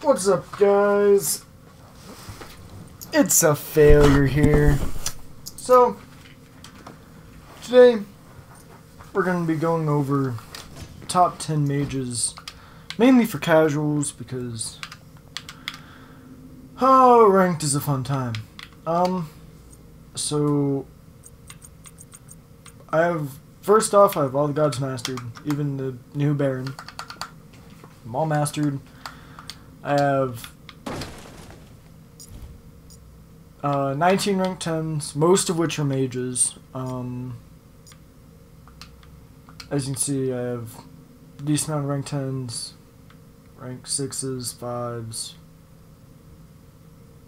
What's up, guys? It's a failure here. So, today we're going to be going over top 10 mages, mainly for casuals because, oh, ranked is a fun time. So, first off, I have all the gods mastered, even the new Baron. I'm all mastered. I have 19 rank 10s, most of which are mages. As you can see, I have a decent amount of rank 10s, rank 6s, 5s.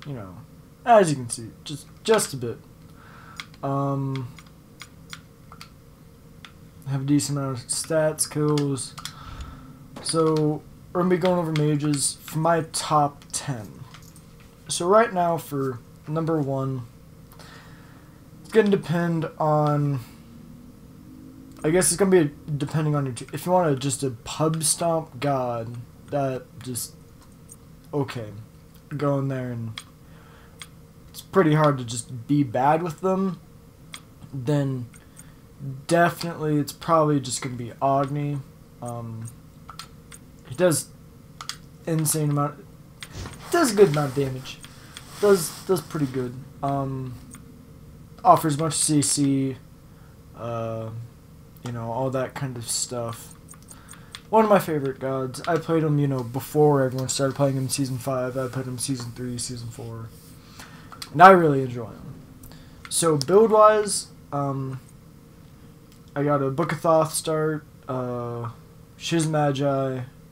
You know, as you can see, just a bit. I have a decent amount of stats, kills. So we're going to be going over mages for my top 10. So right now for number 1, it's going to depend on, I guess it's going to be depending on if you want just a pub stomp god, that just, okay, go in there and it's pretty hard to just be bad with them, then definitely it's probably just going to be Agni. He does insane amount. Does a good amount of damage. Does pretty good. Offers a bunch of CC. You know, all that kind of stuff. One of my favorite gods. I played him, you know, before everyone started playing him in Season 5. I played him Season 3, Season 4. And I really enjoy him. So, build-wise, I got a Book of Thoth start, Mage,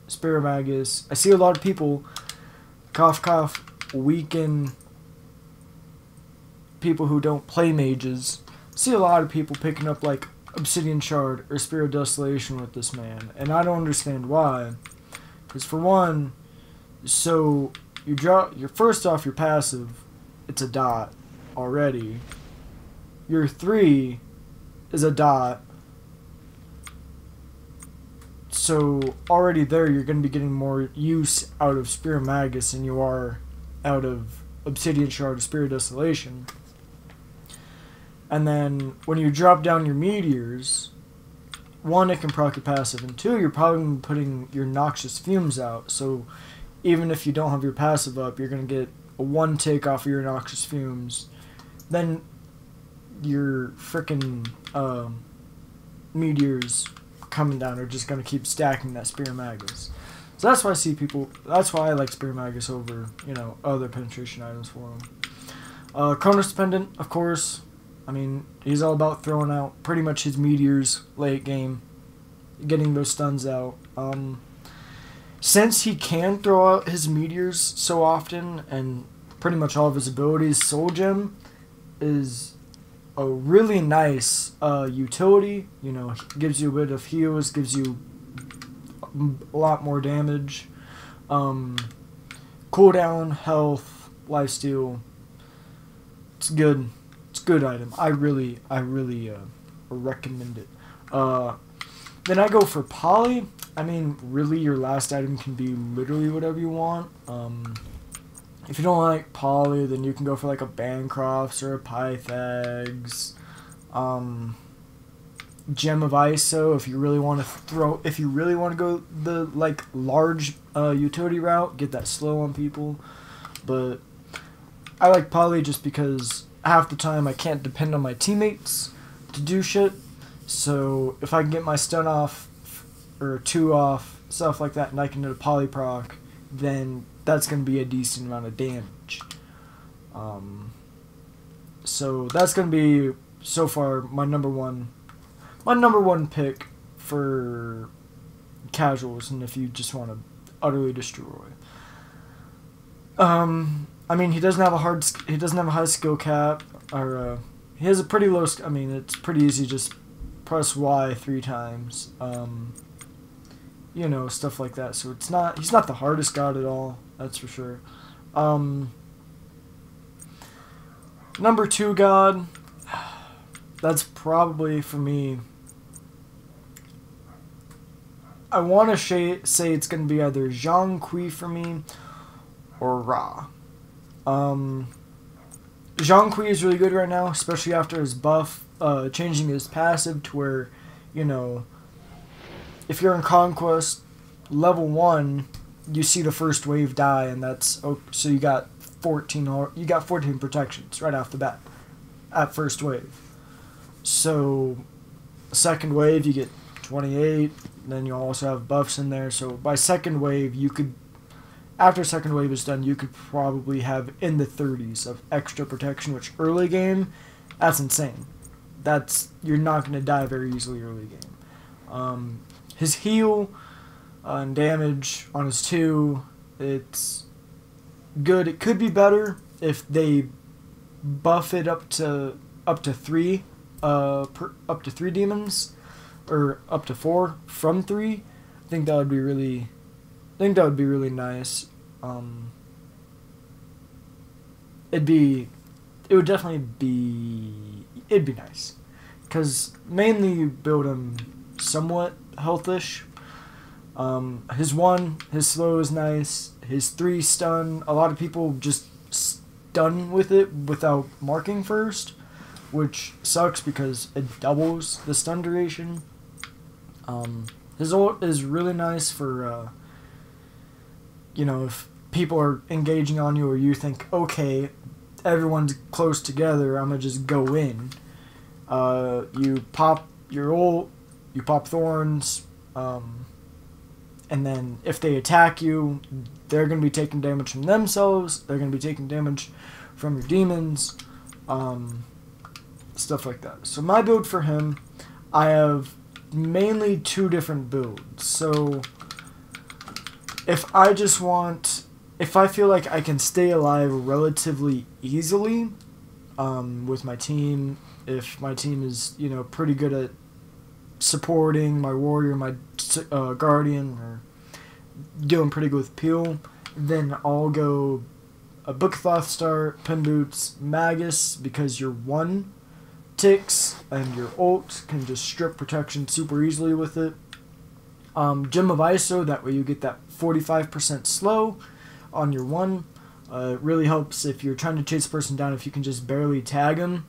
Spirit Magus. I see a lot of people, cough cough, weaken people who don't play mages. I see a lot of people picking up like Obsidian Shard or Spirit of Desolation with this man, and I don't understand why. Because for one, so you drop your first off your passive, it's a dot already. Your 3 is a dot. So already there, you're going to be getting more use out of Spirit Magus than you are out of Obsidian Shard or Spirit Desolation. And then when you drop down your meteors, 1, it can proc your passive, and 2, you're probably putting your Noxious Fumes out. So even if you don't have your passive up, you're going to get a 1 take off of your Noxious Fumes. Then your frickin' meteors coming down are just going to keep stacking that Spirit Magus. So that's why I see people, that's why I like Spirit Magus over, you know, other penetration items for him. Chronos Dependent, of course. I mean, he's all about throwing out pretty much his meteors late game, getting those stuns out. Since he can throw out his meteors so often, and pretty much all of his abilities, Soul Gem is a really nice utility. You know, gives you a bit of heals, gives you a lot more damage, cooldown, health, lifesteal. It's good. It's a good item. I really recommend it. Then I go for Poly. I mean, really, your last item can be literally whatever you want. If you don't like Poly, then you can go for like a Bancrofts or a Pythags. Gem of ISO if you really want to go the like large utility route, get that slow on people. But I like Poly just because half the time I can't depend on my teammates to do shit. So if I can get my stun off or 2 off, stuff like that, and I can do a Poly proc, then that's going to be a decent amount of damage. So that's going to be, so far, my number one pick for casuals, and if you just want to utterly destroy. I mean, he doesn't have a high skill cap, or he has a pretty low. I mean, it's pretty easy. Just press Y 3 times. You know, stuff like that. So he's not the hardest god at all. That's for sure. Number 2 god. That's probably for me. I want to say it's going to be either Zhang Kui for me or Ra. Zhonghui is really good right now, especially after his buff, changing his passive to where, you know, if you're in Conquest, level 1, you see the first wave die, and that's, so you got 14 protections right off the bat at first wave. So second wave you get 28, then you also have buffs in there, so by second wave after second wave is done, you could probably have in the 30s of extra protection, which early game, that's insane. You're not going to die very easily early game. His heal and damage on his 2, it's good. It could be better if they buff it up to 3, up to 3 demons, or up to 4 from 3. I think that would be really nice. It'd be nice, because mainly you build him somewhat healthish. His slow is nice. His 3 stun, a lot of people just stun with it without marking first, which sucks because it doubles the stun duration. His ult is really nice for, if people are engaging on you, or you think, okay, everyone's close together, I'm gonna just go in. You pop your ult, you pop thorns, and then if they attack you, they're going to be taking damage from themselves, they're going to be taking damage from your demons, stuff like that. So my build for him, I have mainly 2 different builds. So if I feel like I can stay alive relatively easily with my team, if my team is, pretty good at supporting my warrior, my guardian, or doing pretty good with peel, then I'll go a Book of Thoth start, Pin Boots, Magus, because your 1 ticks and your ult can just strip protection super easily with it. Gem of ISO, that way you get that 45% slow on your 1. It really helps if you're trying to chase a person down. If you can just barely tag them,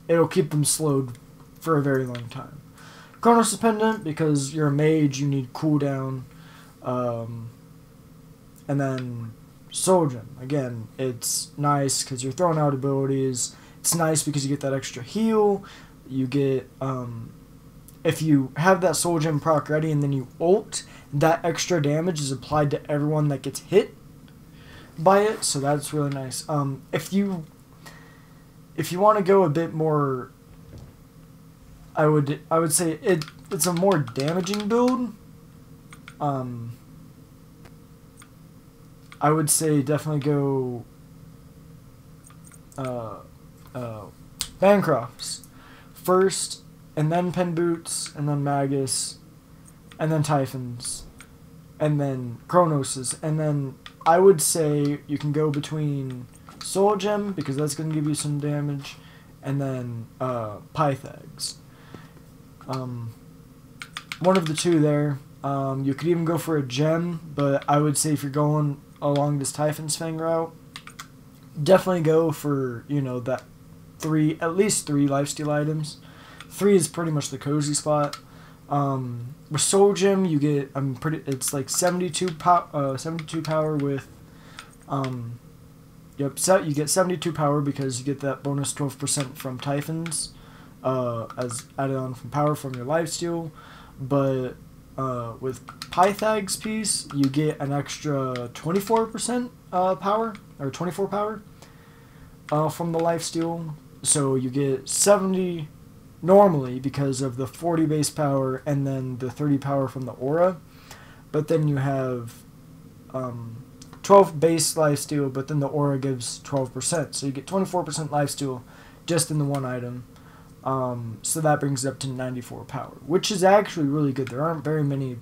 it'll keep them slowed for a very long time. Chronos Pendant, because you're a mage, you need cooldown. And then Soul Gem, again, it's nice because you're throwing out abilities. It's nice because you get that extra heal. You get, if you have that Soul Gem proc ready and then you ult, that extra damage is applied to everyone that gets hit by it, so that's really nice. If you want to go a bit more, I would say it's a more damaging build. I would say definitely go Bancrofts first, and then Pen Boots, and then Magus, and then Typhons, and then Chronoses, and then I would say you can go between Soul Gem, because that's going to give you some damage, and then Pythags. One of the 2 there. You could even go for a gem, but I would say if you're going along this Typhon's Fang route, definitely go for, that at least 3 lifesteal items. 3 is pretty much the cozy spot. With Soul Gem, you get, it's like 72 power with, you get 72 power because you get that bonus 12% from Typhons, as added on from power from your lifesteal, but with Pythag's piece, you get an extra 24% power, or 24 power from the lifesteal. So you get 70 normally because of the 40 base power and then the 30 power from the aura. But then you have 12 base lifesteal, but then the aura gives 12%. So you get 24% lifesteal just in the 1 item. So that brings it up to 94 power, which is actually really good. There aren't very many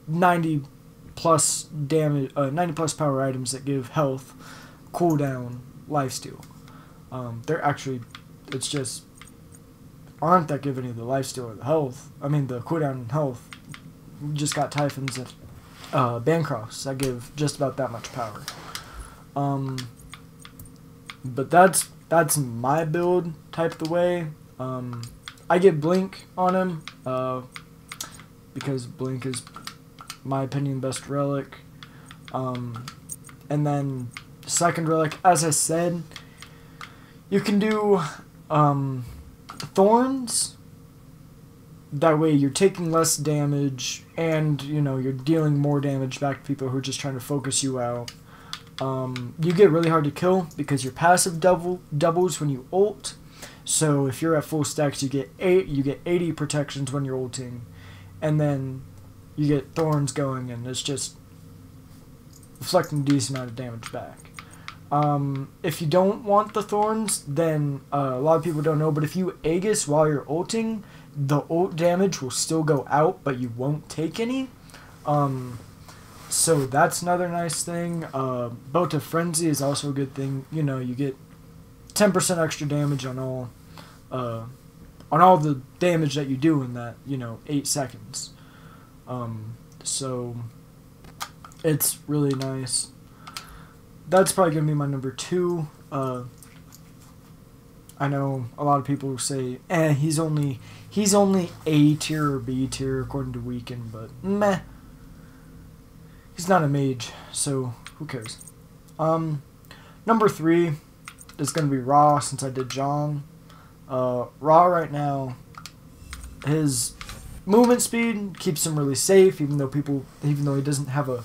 90 plus power items that give health, cooldown, lifesteal. They're actually, it's just aren't that give any of the lifesteal or the health. I mean the cooldown and health. You just got Typhons Bancrofts that give just about that much power. But that's my build type of the way. I get Blink on him because Blink is, my opinion, best relic. And then second relic, as I said, you can do Thorns. That way you're taking less damage and, you know, you're dealing more damage back to people who are just trying to focus you out. You get really hard to kill because your passive doubles when you ult. So if you're at full stacks, you get 80 protections when you're ulting, and then you get Thorns going, and it's just reflecting a decent amount of damage back. If you don't want the Thorns, then a lot of people don't know, but if you Aegis while you're ulting, the ult damage will still go out, but you won't take any. So that's another nice thing. Boat of Frenzy is also a good thing. You know, you get 10% extra damage on all the damage that you do in that, you know, 8 seconds. So it's really nice. That's probably gonna be my number 2. I know a lot of people say, he's only A tier or B tier according to Weekend, but meh. He's not a mage, so who cares? Number 3 is gonna be Ra, since I did Zhong. Ra right now, his movement speed keeps him really safe, even though he doesn't have a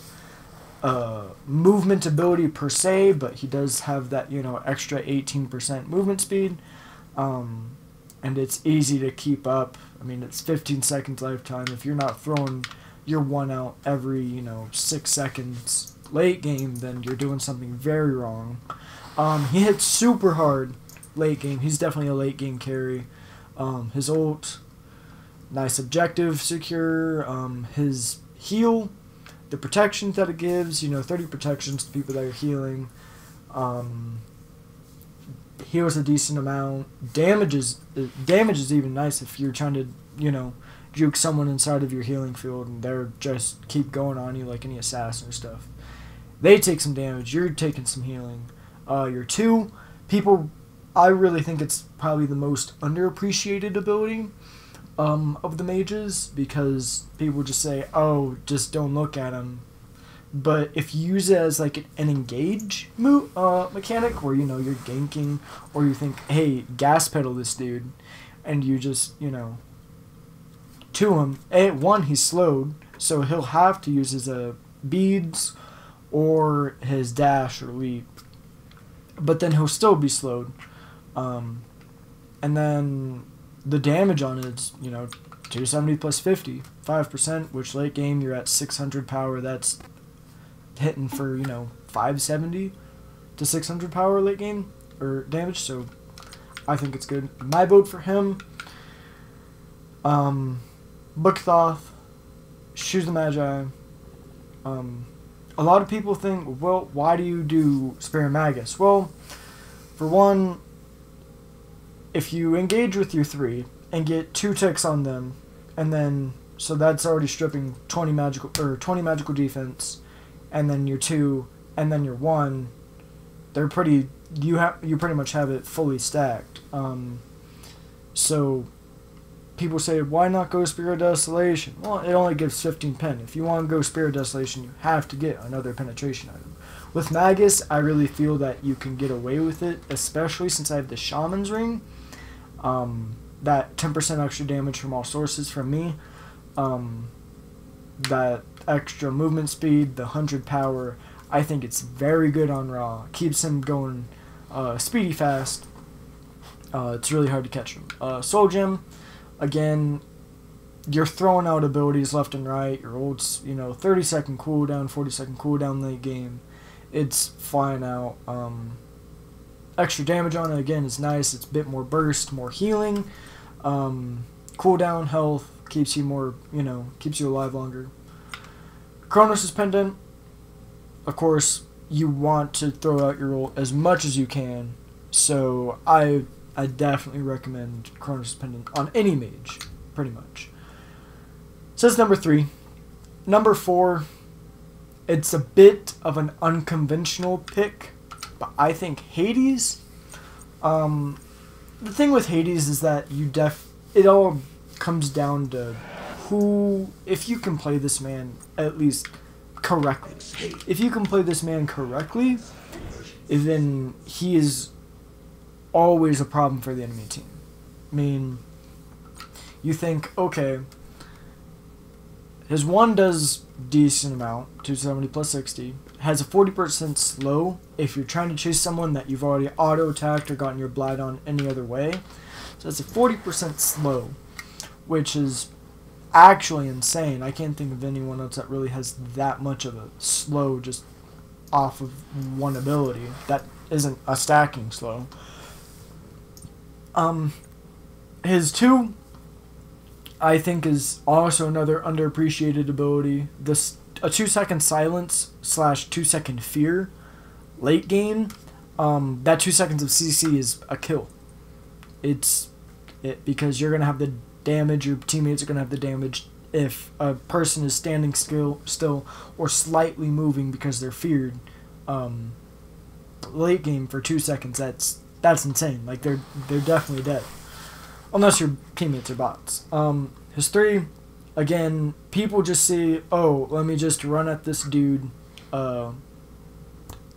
movement ability per se, but he does have that, you know, extra 18% movement speed, and it's easy to keep up. I mean, it's 15 seconds lifetime. If you're not throwing your one out every, you know, 6 seconds late game, then you're doing something very wrong. He hits super hard late game. He's definitely a late game carry. His ult, nice objective secure. His heal, the protections that it gives, you know, 30 protections to people that are healing. Heals a decent amount. Damage is even nice if you're trying to, you know, juke someone inside of your healing field and they're just keep going on you like any assassin or stuff. They take some damage, you're taking some healing. Your 2, I really think it's probably the most underappreciated ability of the mages, because people just say, oh, just don't look at him. But if you use it as like an engage mechanic where, you know, you're ganking, or you think, hey, gas pedal this dude, and you just, you know, to him, one, he's slowed, so he'll have to use his beads or his dash or leap, but then he'll still be slowed. And then the damage on it's, you know, 270 plus 50, 5%, which late game you're at 600 power. That's hitting for, you know, 570 to 600 power late game or damage. So I think it's good. My vote for him, Book Thoth, Shoes the Magi. A lot of people think, well, why do you do Spear Magus? Well, for one, if you engage with your 3 and get 2 ticks on them, and then, so that's already stripping 20 magical defense, and then your 2, and then your 1, they're pretty, you pretty much have it fully stacked. So people say, why not go Spirit of Desolation? Well, it only gives 15 pen. If you want to go Spirit of Desolation, you have to get another penetration item. With Magus, I really feel that you can get away with it, especially since I have the Shaman's Ring. That 10% extra damage from all sources from me. That extra movement speed, the 100 power. I think it's very good on Ra. Keeps him going speedy fast. It's really hard to catch him. Soul Gem, again, you're throwing out abilities left and right. Your ult's, you know, 30-second cooldown, 40-second cooldown late game. It's flying out. Extra damage on it, again, is nice. It's a bit more burst, more healing. Cooldown, health, keeps you more, you know, keeps you alive longer. Kronos' Pendant, of course, you want to throw out your ult as much as you can. So I definitely recommend Kronos' Pendant on any mage, pretty much. So that's number 3. Number 4, it's a bit of an unconventional pick, but I think Hades. The thing with Hades is that it all comes down to who, if you can play this man at least correctly. If you can play this man correctly, then he is always a problem for the enemy team. I mean, you think, okay, his 1 does decent amount, 270 plus 60, has a 40% slow if you're trying to chase someone that you've already auto-attacked or gotten your blight on any other way. So it's a 40% slow, which is actually insane. I can't think of anyone else that really has that much of a slow just off of one ability. That isn't a stacking slow. His 2, I think, is also another underappreciated ability. A 2-second silence / 2-second fear late game. That 2 seconds of CC is a kill. Because you're gonna have the damage. Your teammates are gonna have the damage if a person is standing still or slightly moving because they're feared. Late game for 2 seconds. That's insane. Like they're definitely dead. Unless your teammates are bots. His 3, again, people just say, oh, let me just run at this dude, and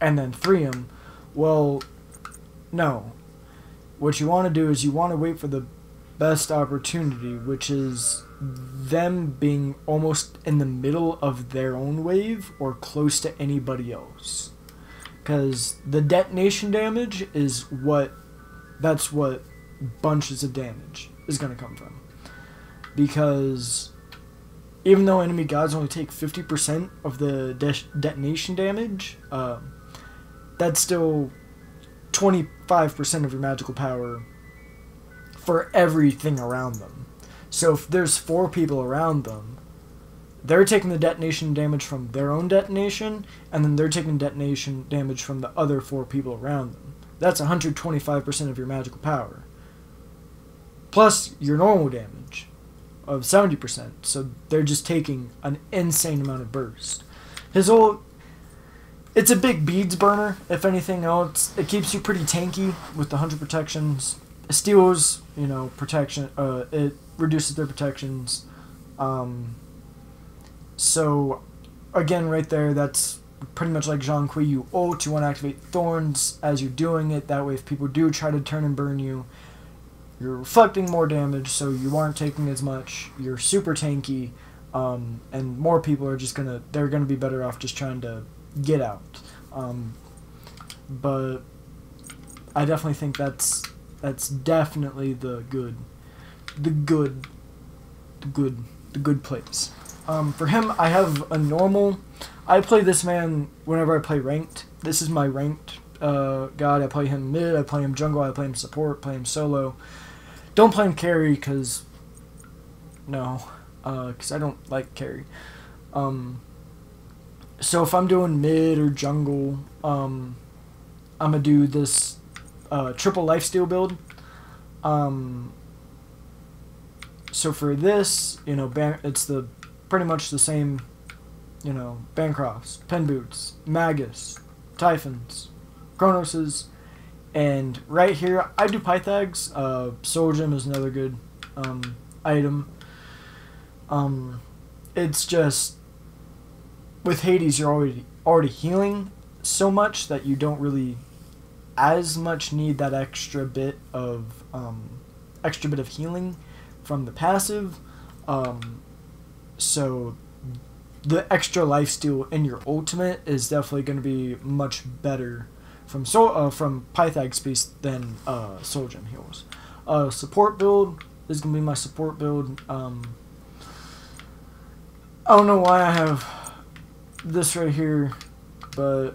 then free him. Well, no. What you want to do is you want to wait for the best opportunity, which is them being almost in the middle of their own wave or close to anybody else. Because the detonation damage is that's what bunches of damage is going to come from. Because even though enemy gods only take 50% of the detonation damage, that's still 25% of your magical power for everything around them. So if there's 4 people around them, they're taking the detonation damage from their own detonation, and then they're taking detonation damage from the other 4 people around them. That's 125% of your magical power. Plus your normal damage of 70%. So they're just taking an insane amount of burst. It's a big beads burner, if anything else. It keeps you pretty tanky with the 100 protections. It steals, protection. It reduces their protections. So, again, right there, that's pretty much like Jean Kui. You ult, you want to activate Thorns as you're doing it. That way, if people do try to turn and burn you, you're reflecting more damage, so you aren't taking as much. You're super tanky, and more people are they're gonna be better off just trying to get out. But I definitely think that's definitely the good place. For him, I have a normal. I play this man whenever I play ranked. This is my ranked god. I play him mid, I play him jungle, I play him support, play him solo. Don't play him carry because I don't like carry. So if I'm doing mid or jungle, I'm gonna do this triple lifesteal build. So for this, it's pretty much the same, Bancrofts, Pen Boots, Magus, Typhons, Chronoses, and right here I do Pythags. Soul Gem is another good item. It's just with Hades you're already healing so much that you don't really as much need that extra bit of healing from the passive. So the extra lifesteal in your ultimate is definitely going to be much better from Pythag space than Soul Gem heals. Support build is going to be my support build. I don't know why I have this right here, but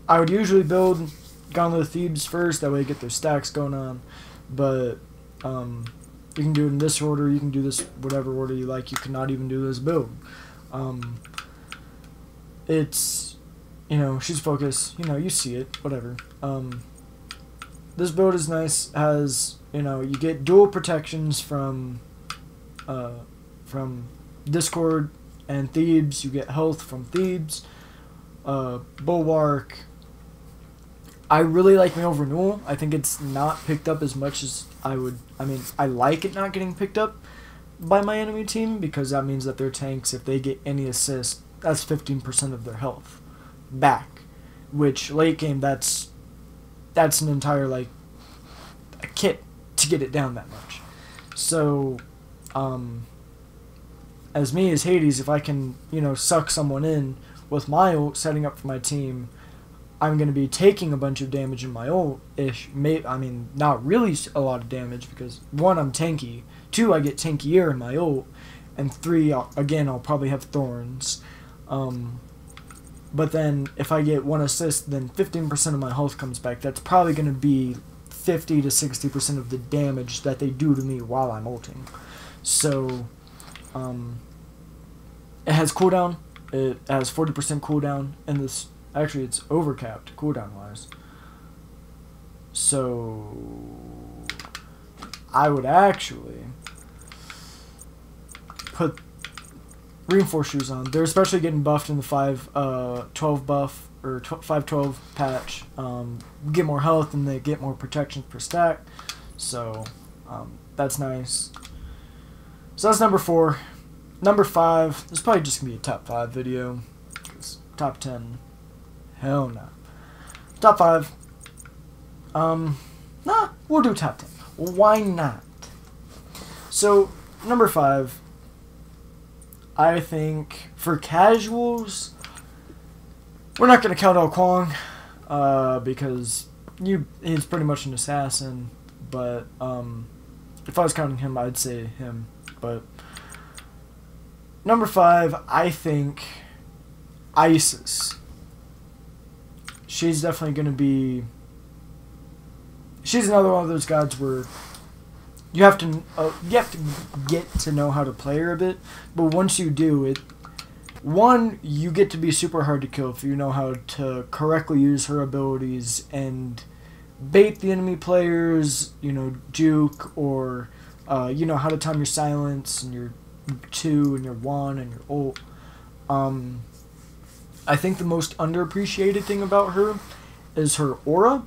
I would usually build Gauntlet of Thebes first, that way I get their stacks going on, but you can do it in this order, you can do this whatever order you like, you cannot even do this build. It's, she's focus, you see it, whatever. This build is nice, has, you get dual protections from Discord And Thebes, you get health from Thebes. Bulwark. I really like Mail Renewal. I think it's not picked up as much as I would. I mean, I like it not getting picked up by my enemy team because that means that their tanks, if they get any assist, that's 15% of their health back. Which late game, that's an entire like a kit to get it down that much. So, as me as Hades, if I can suck someone in with my ult, setting up for my team, I'm going to be taking a bunch of damage in my ult-ish. I mean, not really a lot of damage because, 1, I'm tanky. 2, I get tankier in my ult. And 3, I'll probably have thorns. But then, if I get 1 assist, then 15% of my health comes back. That's probably going to be 50 to 60% of the damage that they do to me while I'm ulting. So, it has cooldown. It has 40% cooldown, and this... Actually, it's overcapped, cooldown-wise. So, I would actually put Reinforced Shoes on. They're especially getting buffed in the 5-12 buff, or 5-12 patch. Get more health, and they get more protection per stack. So, that's nice. So that's number 4. Number 5, this is probably just going to be a top 5 video. 'Cause top 10... Hell no. Top 5. Nah, we'll do top 10. Why not? So, number 5. I think for casuals, we're not going to count out Kwong, because he's pretty much an assassin. But if I was counting him, I'd say him. But number 5, I think Isis. She's definitely going to be... She's another one of those gods where you have to get to know how to play her a bit. But once you do, you get to be super hard to kill if you know how to correctly use her abilities and bait the enemy players, juke, or how to time your silence and your 2 and your 1 and your ult. I think the most underappreciated thing about her is her aura.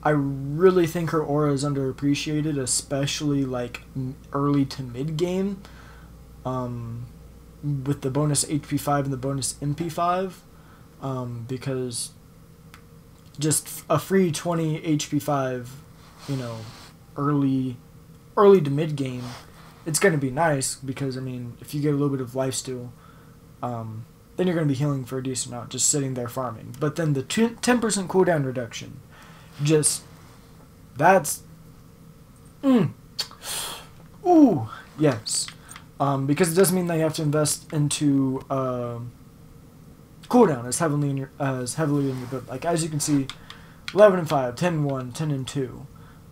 I really think her aura is underappreciated, especially like early to mid game, with the bonus HP 5 and the bonus MP 5, because just a free 20 HP 5, early to mid game, it's gonna be nice because I mean if you get a little bit of lifesteal, then you're going to be healing for a decent amount, just sitting there farming. But then the 10% cooldown reduction, that's... Ooh, yes. Because it doesn't mean that you have to invest into cooldown as heavily in your build. Like, as you can see, 11 and 5, 10 and 1, 10 and 2.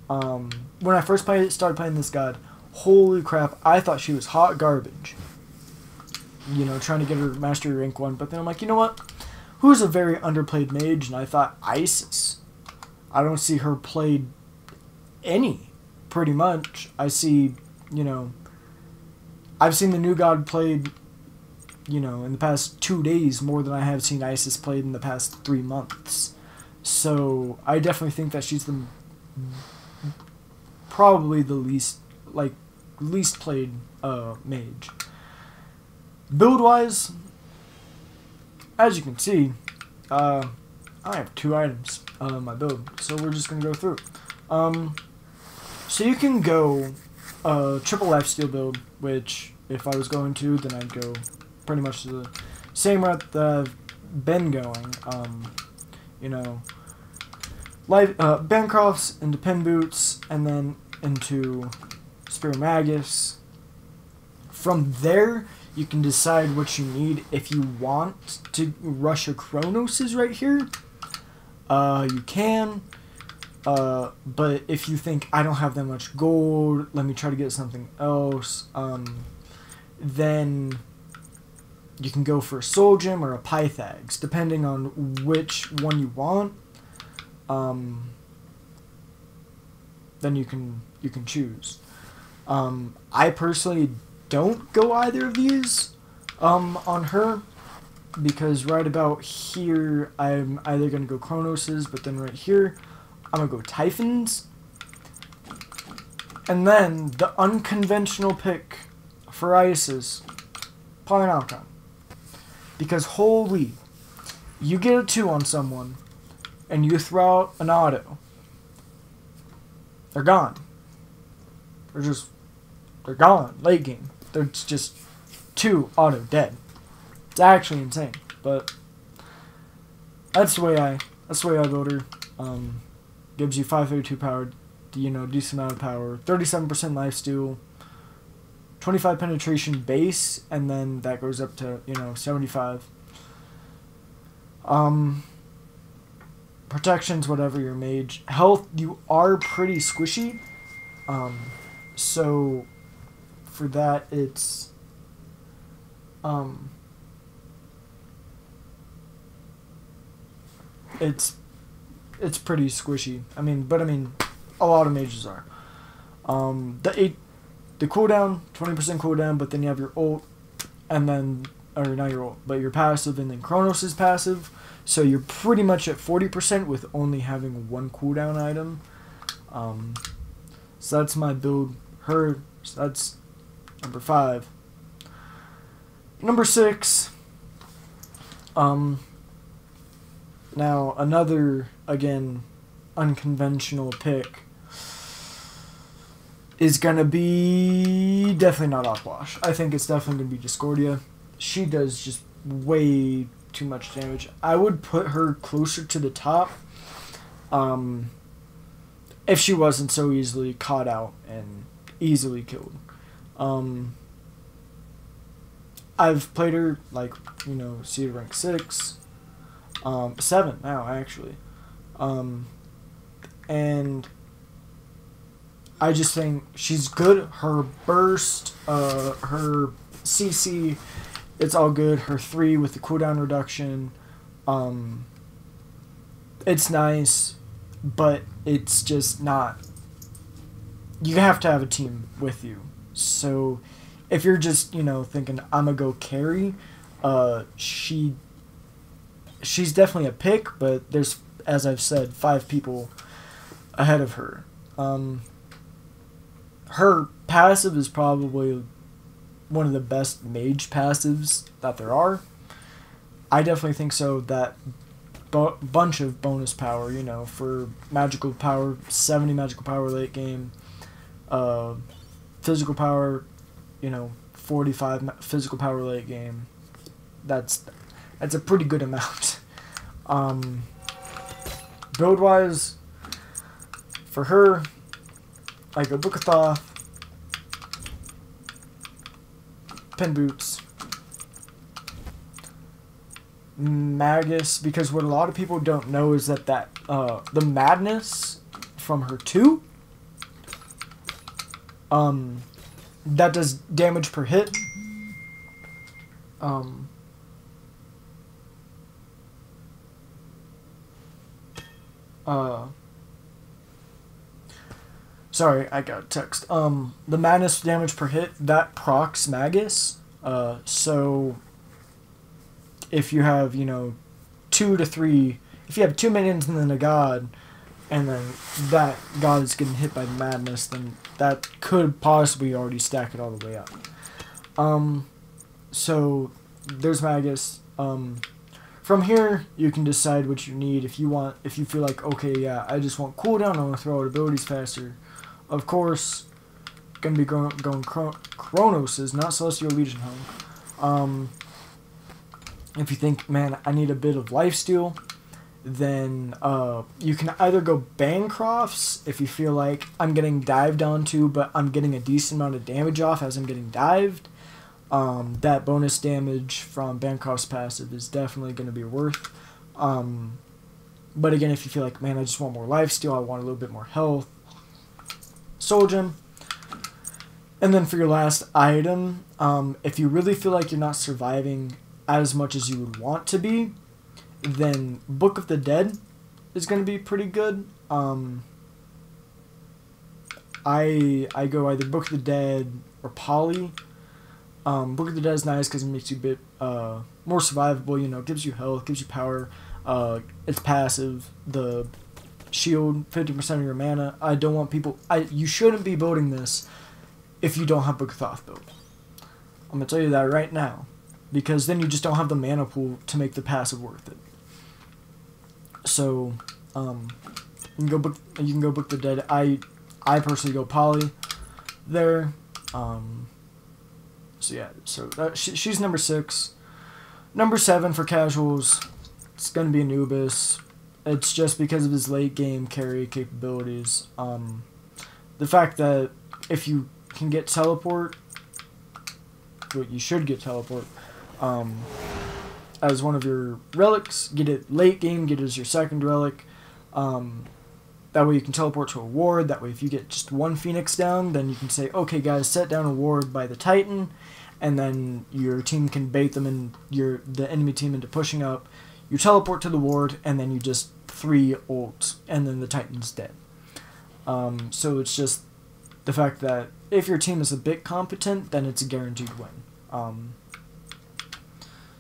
When I first started playing this god, holy crap, I thought she was hot garbage. Trying to get her Mastery Rank 1. But then I'm like, you know what? Who's a very underplayed mage? And I thought, Isis. I don't see her played any, pretty much. I see, I've seen the new god played, in the past 2 days more than I have seen Isis played in the past 3 months. So, I definitely think that she's probably the least played mage. Build-wise, as you can see, I have 2 items on my build, so we're just going to go through. So you can go triple lifesteal build, which if I was going to, then I'd go pretty much the same route that I've been going. Bancrofts into Pin Boots, and then into Spear Magus. From there, you can decide what you need. If you want to rush a Chronos is right here, you can. But if you think, I don't have that much gold, let me try to get something else, then you can go for a Soul Gem or a Pythags, depending on which one you want. Then you can choose. I personally don't go either of these. On her, because right about here, I'm either going to go Chronos's, but then right here, I'm going to go Typhon's. And then, the unconventional pick for Isis, Polynomicon. Because holy, you get a 2 on someone, and you throw out an auto. They're gone. They're gone. Late game. They're just 2 auto dead. It's actually insane, but that's the way I build her. Gives you 532 power, decent amount of power, 37% lifesteal, 25 penetration base, and then that goes up to 75. Protections, whatever your mage. Health, you are pretty squishy. So for that it's it's pretty squishy. I mean, a lot of mages are. The cooldown, 20% cooldown, but then you have your ult, and then, or not your ult, but your passive, and then Chronos' passive. So you're pretty much at 40% with only having 1 cooldown item. So that's my build. Her, so that's number 5. Number 6. Now another, again, unconventional pick is gonna be definitely not Aquash. I think it's definitely gonna be Discordia. She does just way too much damage. I would put her closer to the top, if she wasn't so easily caught out and easily killed. I've played her Seed rank 6, 7 now actually, and I just think she's good. Her burst, her CC, it's all good. Her 3 with the cooldown reduction, it's nice, but it's just not. You have to have a team with you. So if you're just thinking I'm gonna go carry, she's definitely a pick, but there's, as I've said, 5 people ahead of her. Her passive is probably one of the best mage passives that there are. I definitely think so. That bunch of bonus power, for magical power, 70 magical power late game, physical power, 45 physical power late game. That's a pretty good amount. Build wise, for her, I go Book of Thoth, Pin Boots, Magus, because what a lot of people don't know is that the Madness from her 2, that does damage per hit. Sorry, I got a text. The Madness damage per hit, that procs Magus. So if you have, 2 to 3, if you have 2 minions and then a god, and then that god is getting hit by the Madness, then that could possibly already stack it all the way up. So there's Magus. From here, you can decide what you need. If you feel like, okay, yeah, I just want cooldown, I want to throw out abilities faster. Of course, gonna be going Chronos's, not Celestial Legion home. If you think, man, I need a bit of lifesteal, then you can either go Bancroft's if you feel like I'm getting dived onto, but I'm getting a decent amount of damage off as I'm getting dived. That bonus damage from Bancroft's passive is definitely going to be worth. But again, if you feel like, man, I just want more lifesteal, I want a little bit more health, Soul Gem. And then for your last item, if you really feel like you're not surviving as much as you would want to be, then Book of the Dead is going to be pretty good. I go either Book of the Dead or Poly. Book of the Dead is nice because it makes you a bit more survivable. You know, gives you health, gives you power. It's passive. The shield, 50% of your mana. I don't want people. You shouldn't be building this if you don't have Book of Thoth built. I'm gonna tell you that right now, because then you just don't have the mana pool to make the passive worth it. So, you can go Book the Dead. I personally go Poly there. So yeah, so she's number 6. Number 7 for casuals, it's gonna be Anubis. It's just because of his late game carry capabilities. The fact that if you can get teleport, well, you should get teleport, as one of your relics. Get it late game, get it as your second relic. That way you can teleport to a ward. That way if you get just one Phoenix down, then you can say, okay guys, set down a ward by the Titan, and then your team can bait them and the enemy team into pushing up. You teleport to the ward, and then you just 3 ults, and then the Titan's dead. So it's just the fact that if your team is a bit competent, then it's a guaranteed win.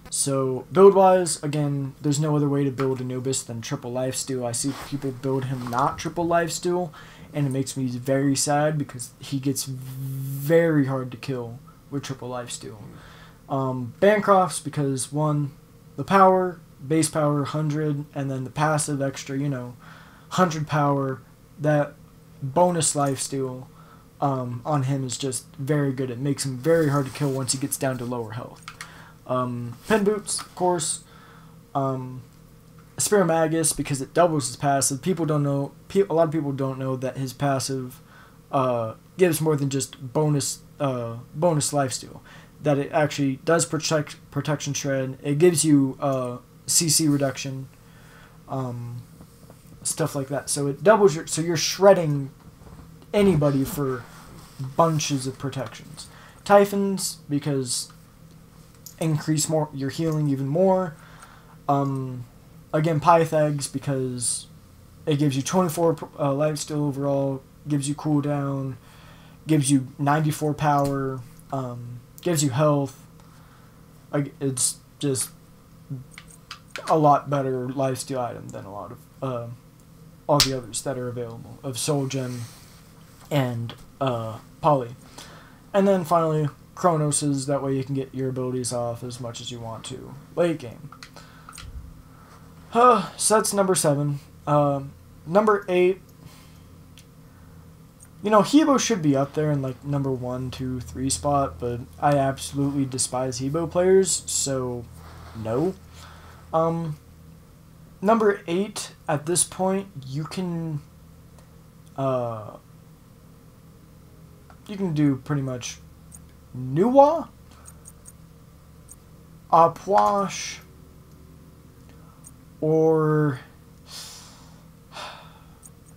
So build-wise, again, there's no other way to build Anubis than triple lifesteal. I see people build him not triple lifesteal, and it makes me very sad because he gets very hard to kill with triple lifesteal. Bancrofts, because 1, the power, base power 100, and then the passive extra, 100 power, that bonus lifesteal on him is just very good. It makes him very hard to kill once he gets down to lower health. Pen Boots, of course. Aspiramagus, because it doubles his passive. People don't know. A lot of people don't know that his passive gives more than just bonus lifesteal. That it actually does protection shred. It gives you CC reduction, stuff like that. So it doubles so you're shredding anybody for bunches of protections. Typhons, because increase your healing even more. Again, Pythags, because it gives you 24 lifesteal overall, gives you cooldown, gives you 94 power, gives you health. It's just a lot better lifesteal item than a lot of all the others that are available of Soul Gem and Poly. And then finally, Chronos's, that way you can get your abilities off as much as you want to late game. So that's number 7. Number 8, Hebo should be up there in like number 1, 2, 3 spot, but I absolutely despise Hebo players, so no. Number 8, at this point, you can do pretty much Nuwa, Apwash, or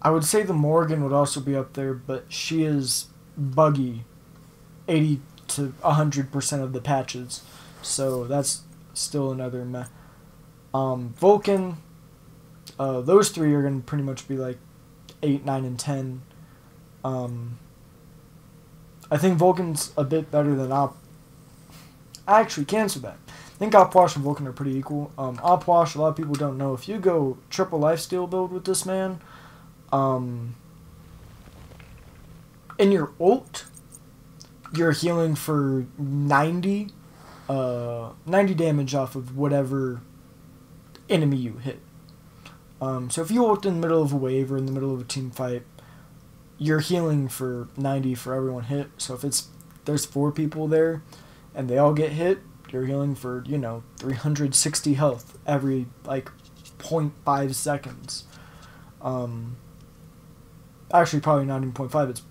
I would say the Morgan would also be up there, but she is buggy 80 to 100% of the patches, so that's still another meh. Vulcan, those 3 are going to pretty much be like 8, 9, and 10. I think Vulcan's a bit better than I actually cancel that. I think Opwash and Vulcan are pretty equal. Opwash, a lot of people don't know. If you go triple lifesteal build with this man, in your ult, you're healing for 90 damage off of whatever enemy you hit. So if you ult in the middle of a wave or in the middle of a team fight, you're healing for 90 for everyone hit. So if there's 4 people there and they all get hit, you're healing for 360 health every like 0.5 seconds. Actually, probably not even 0.5. It's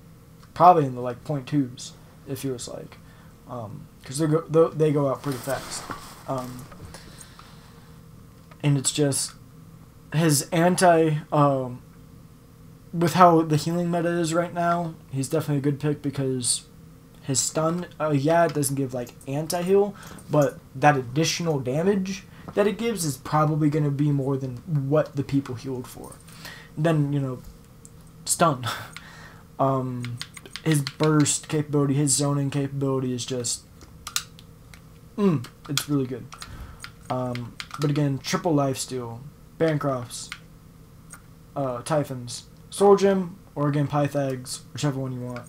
probably in the like 0.2s. It feels like, because they go out pretty fast. And it's just his with how the healing meta is right now, he's definitely a good pick because his stun, it doesn't give like anti-heal, but that additional damage that it gives is probably going to be more than what the people healed for. Then, stun. His burst capability, his zoning capability is just it's really good. But again, triple lifesteal, Bancrofts, Typhons, Soul Gem, or again Pythags, whichever one you want.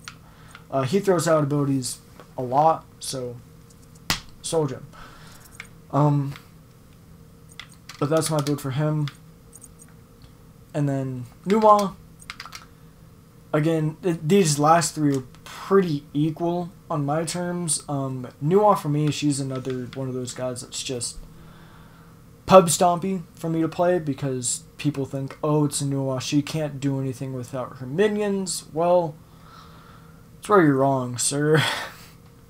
He throws out abilities a lot, so Soul Gem. But that's my build for him. And then Nuwa. Again, these last three are pretty equal on my terms. Nuwa for me, she's another one of those guys that's just pub stompy for me to play because people think, oh, it's a Nuwa, she can't do anything without her minions. Well, that's where you're wrong, sir.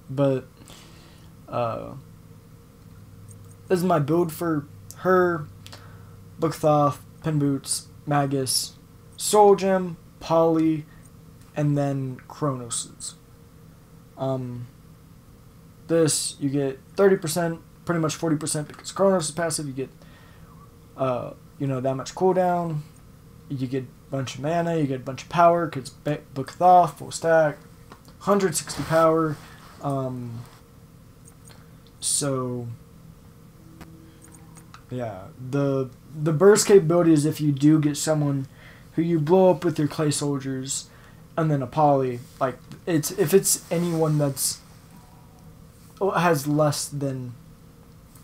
But this is my build for her, Bookthoth, Pinboots, Magus, Soul Gem, Poly, and then Kronos's. This, you get 30%, pretty much 40% because Kronos is passive. You get, that much cooldown. You get a bunch of mana. You get a bunch of power because Bookthoth, full stack, 160 power. So, yeah, the burst capability is if you do get someone who you blow up with your clay soldiers, and then a poly, like if it's anyone that's has less than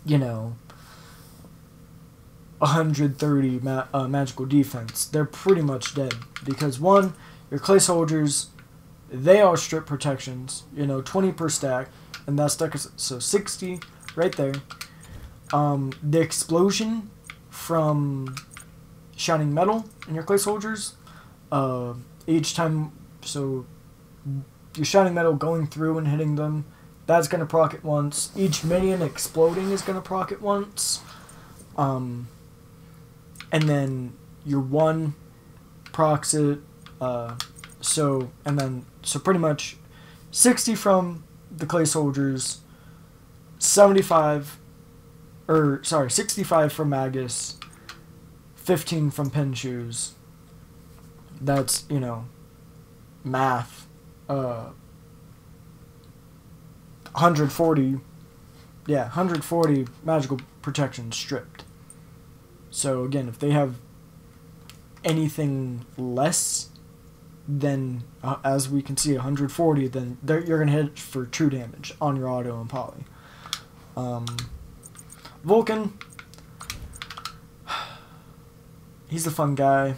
130 magical defense, they're pretty much dead because one, your clay soldiers, they all strip protections, 20 per stack, and that stack is so 60 right there. The explosion from shining metal in your clay soldiers, each time, so your shining metal going through and hitting them, that's going to proc it once. Each minion exploding is going to proc it once. And then your one procs it, so pretty much 60 from the clay soldiers, 65 from Magus, 15 from Pin Shoes. That's, math. 140 magical protection stripped. So again, if they have anything less than, as we can see, 140, then you're going to hit for true damage on your auto and poly. Vulcan, he's a fun guy.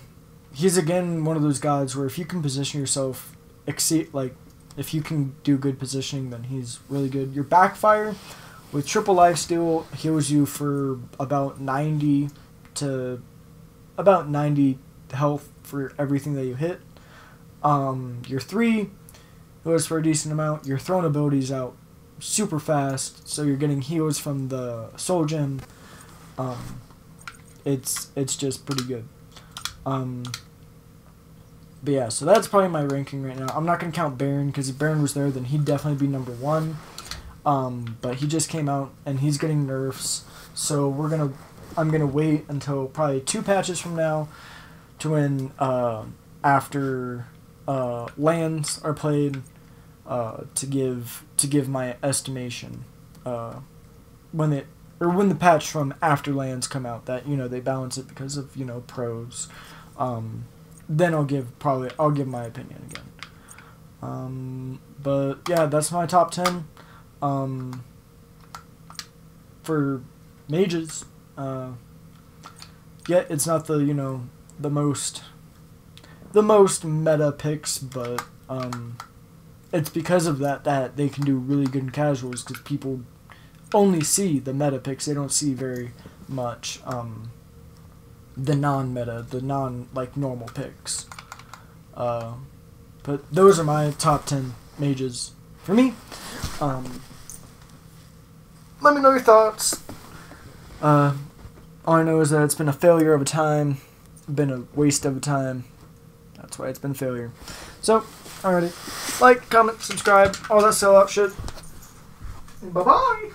He's again one of those guys where if you can position yourself, if you can do good positioning, then he's really good. Your backfire with triple lifesteal heals you for about 90 health for everything that you hit. Your 3 heals for a decent amount. Your thrown abilities out super fast, so you're getting heals from the Soul Gem. It's just pretty good. But yeah, so that's probably my ranking right now. I'm not going to count Baron, because if Baron was there, then he'd definitely be number 1. But he just came out, and he's getting nerfs. So I'm going to wait until probably 2 patches from now to when, after lands are played, to give my estimation. When the patch from after lands come out, that, they balance it because of, pros. Then I'll give my opinion again. But yeah, that's my top 10 for mages. Yeah, it's not the most meta picks, but it's because of that they can do really good in casuals, because people only see the meta picks. They don't see very much the non-meta, normal picks. But those are my top 10 mages for me. Let me know your thoughts. All I know is that it's been a failure of a time, been a waste of a time. That's why it's been a failure. So, alrighty. Like, comment, subscribe, all that sellout shit. Bye-bye!